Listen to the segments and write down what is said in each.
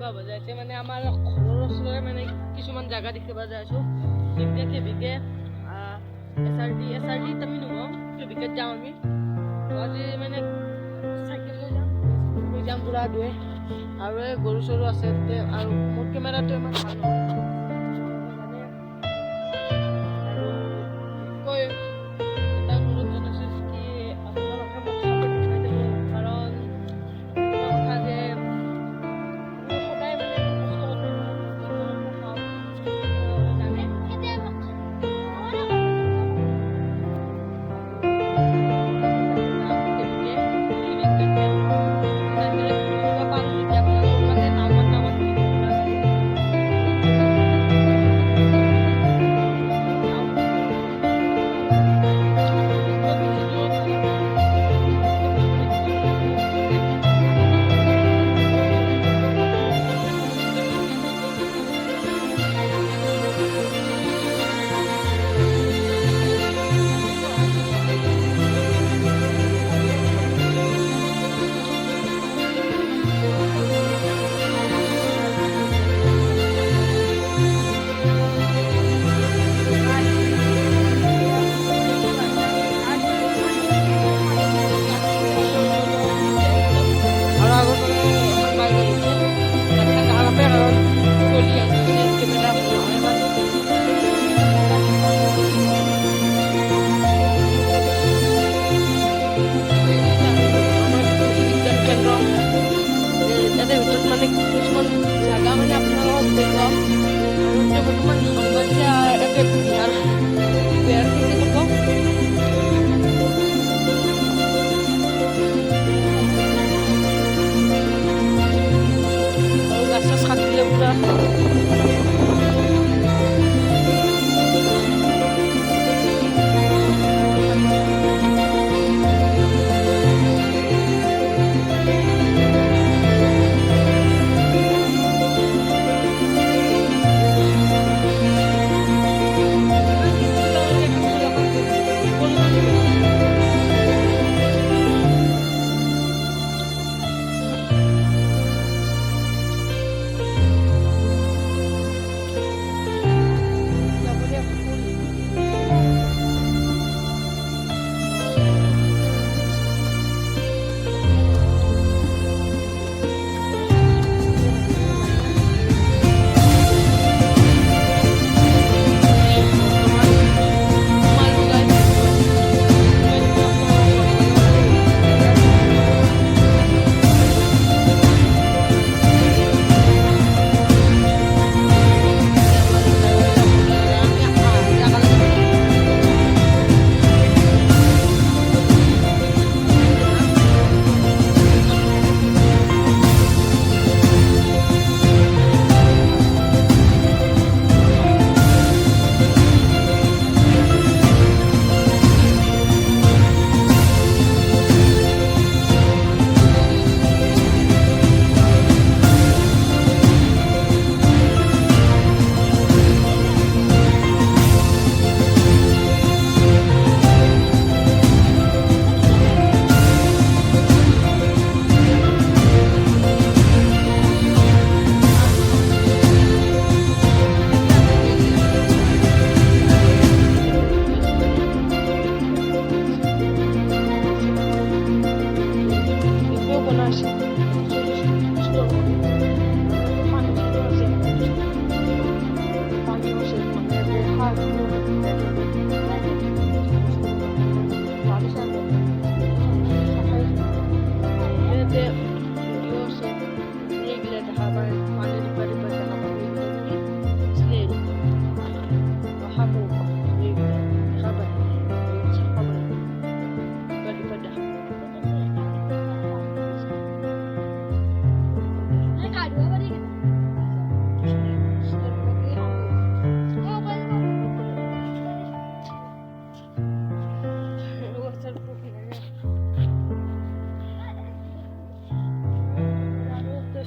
এনেকুৱা বজাইছে মানে আমাৰ ঘৰৰ ওচৰৰে মানে কিছুমান জাগা দেখিব যায় আছো কেবিকে এছআৰডি আমি নহওঁ কেবিকেত যাওঁ আমি আজি মানে চাইকেল লৈ যাম পুৰা দুৱে আৰু এই গৰু চৰু আছে আৰু মোৰ কেমেৰাটো ইমান ভাল নহয়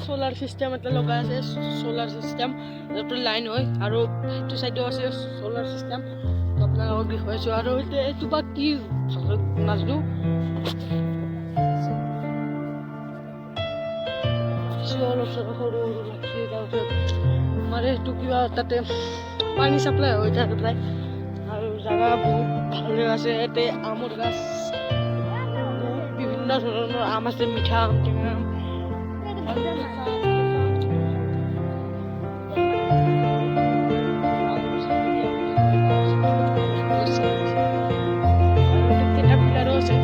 solar system এটা লগা আছে solar system এটা লাইন হয় আৰু এইটো সাইডো আছে solar system আপোনালোকক দেখুৱাইছো আৰু এইটো বা কি নাজনো সৰু সৰু মানে সেইটো কিবা তাতে পানী চাপ্লাই হৈ থাকে প্ৰায় আৰু জাগা বহুত ভালে আছে। ইয়াতে আমৰ গাছ, বিভিন্ন ধৰণৰ আম আছে, মিঠা আম, টেঙা আম। কেটাৰপিলাৰো আছে।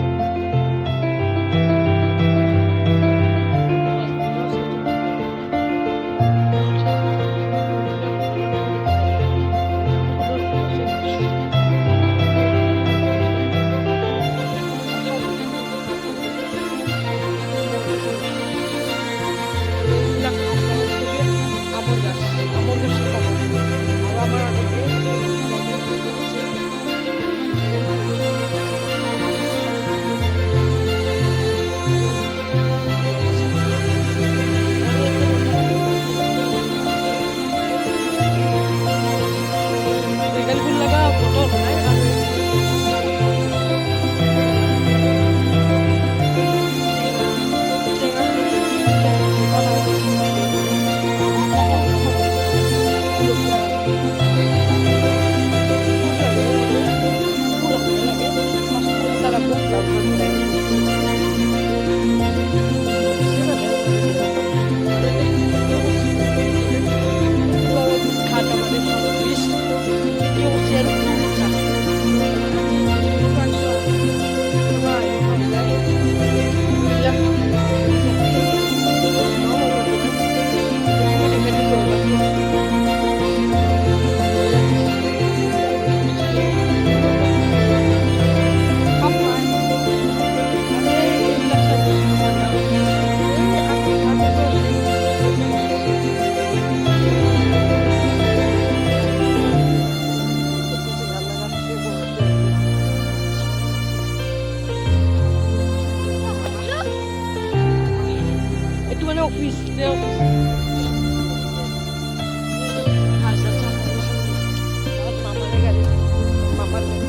office, the office. Mama lagi, mama lagi.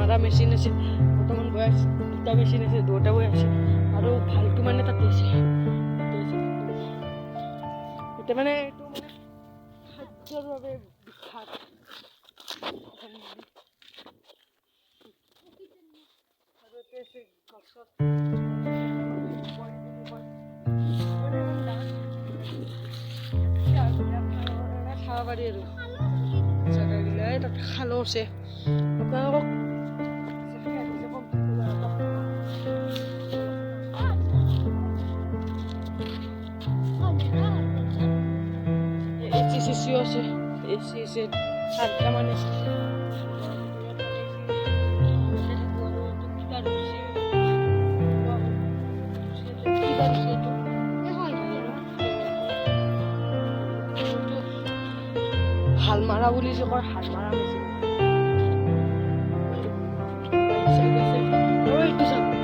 ধান মেচিন আছে বৰ্তমান গৈ আছে, দুটা মেচিন আছে, দুটা গৈ আছে আৰু ভালটো মানে তাতে আছে। এতিয়া মানে এইটো মানে খাদ্যৰ বাবে বিখ্যাত। আৰু এতিয়া আছে গছত খাব পাৰি আৰু জেগাগিলাই তাত খালো আছে। আপোনালোকক এচিও আছে, এচি আছে, চাৰিটা মান আছে। হালমাৰা বুলি যে কয় হালমাৰা মেচিন আৰু এইটো চাওক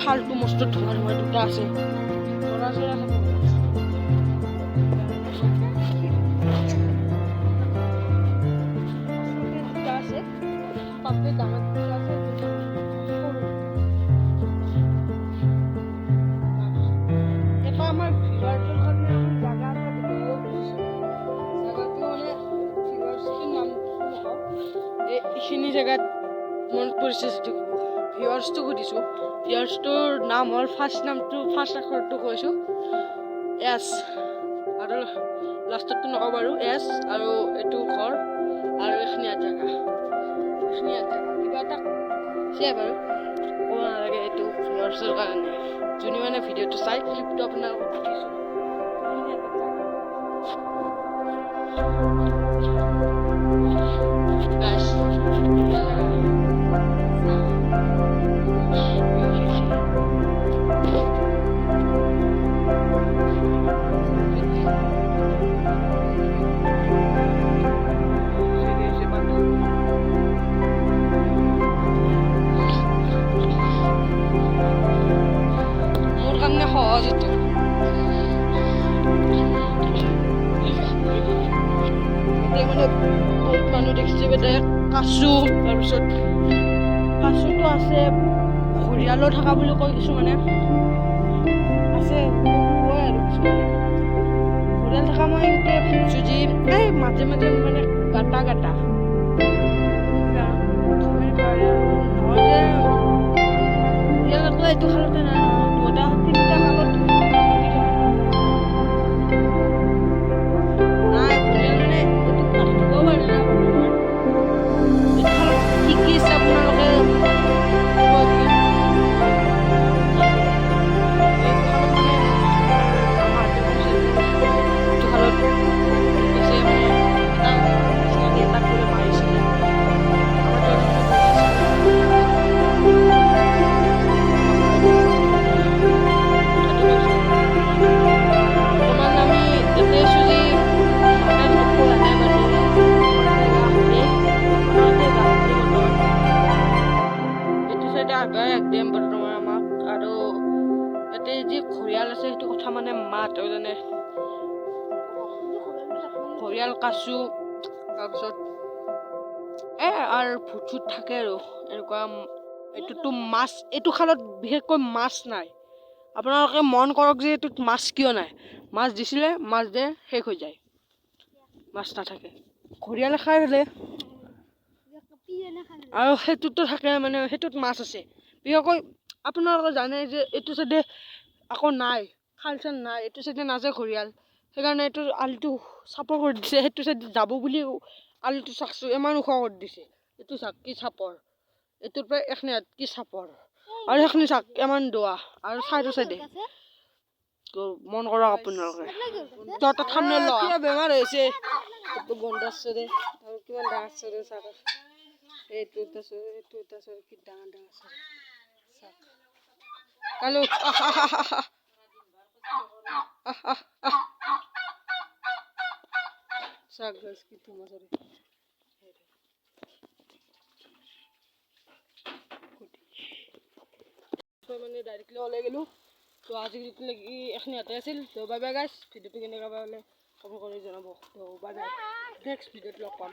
খালটো মস্ত ধোঁৱা ধোঁৱা দুটা আছে এইখিনি জেগাত মনত পৰিছে যিটো ভিউৱাৰ্ছটো সুধিছোঁ ভিউৱাৰ্ছটোৰ নাম হ'ল ফাৰ্ষ্ট আখৰটো কৈছোঁ এছ আৰু লাষ্টতটো নকওঁ বাৰু এছ আৰু এইটো ঘৰ আৰু এইখিনিয়া জেগা কিবা এটা আছে বাৰু ক'ব নালাগে এইটো ভিউৱাৰ্ছৰ কাৰণে যোনে মানে ভিডিঅ'টো চাই ক্লিপটো আপোনালোকক সুধিছোঁ মোৰ কাৰণে সহজ এইটো আছে কাচু, তাৰপিছত কাচুটো আছে, ঘৰিয়ালো থকা বুলি কয় কিছুমানে, আছে কয় আৰু কিছুমানে ঘৰিয়াল থকা মই এনেকৈ ভাবিছোঁ যি এই মাজে মাজে মানে গাটা গাটা নহয় যে ঘৰিয়াল অকলে এইটো খালতে নাই নহয়, দুটা তিনিটা খালত নাই ঘৰিয়াল মানে এইটো নাথাকিবও পাৰে না বৰ্তমান এইটো খালত কি কি আছে আপোনালোকে একদম বৰ্তমান আমাক আৰু ইয়াতে যি ঘৰিয়াল আছে সেইটো কথা মানে মাহঁতেও জানে ঘৰিয়াল কাচু তাৰপিছত আৰু ভূত চুত থাকে আৰু এনেকুৱা এইটোতো মাছ এইটো খালত বিশেষকৈ মাছ নাই আপোনালোকে মন কৰক যে এইটোত মাছ কিয় নাই মাছ দিছিলে মাছ দিয়ে শেষ হৈ যায় মাছ নাথাকে ঘৰিয়ালে খাই পেলে আৰু সেইটোতো থাকে মানে সেইটোত মাছ আছে বিশেষকৈ আপোনালোকে জানে যে এইটো চাইডে আকৌ নাই খাল চাল নাই এইটো চাইডে নাযায় ঘৰিয়াল সেইকাৰণে এইটো আলিটো চাপৰ কৰি দিছে সেইটো চাইডে যাব বুলি আলিটো চাকছোঁ ইমান ওখ কৰি দিছে এইটো চাক কি চাপৰ এইটোৰ পৰা এখনি কি চাপৰ আৰু সেইখিনি চাক ইমান দোৱা আৰু চাইডে চাইডে মন কৰক আপোনালোকে তাত ঠাণ্ডা কিবা বেমাৰ হৈছে এইটো গন্ধ আছে দে আৰু কিমান ডাঙৰ আছে দে চাক এইটো কি ডাঙৰ ডাঙৰ আছে চাক কালো চাক গাছ কি তোমাৰ মানে ডাইৰেক্টলি ওলাই গ'লোঁ তো আজি লাগি এখনি ইয়াতে আছিল তো বাই বাই গাইছ ভিডিঅ'টো কেনেকুৱা পালে কমেণ্ট কৰি জনাব তো বাই বাই নেক্সট ভিডিঅ'ত লগ পাম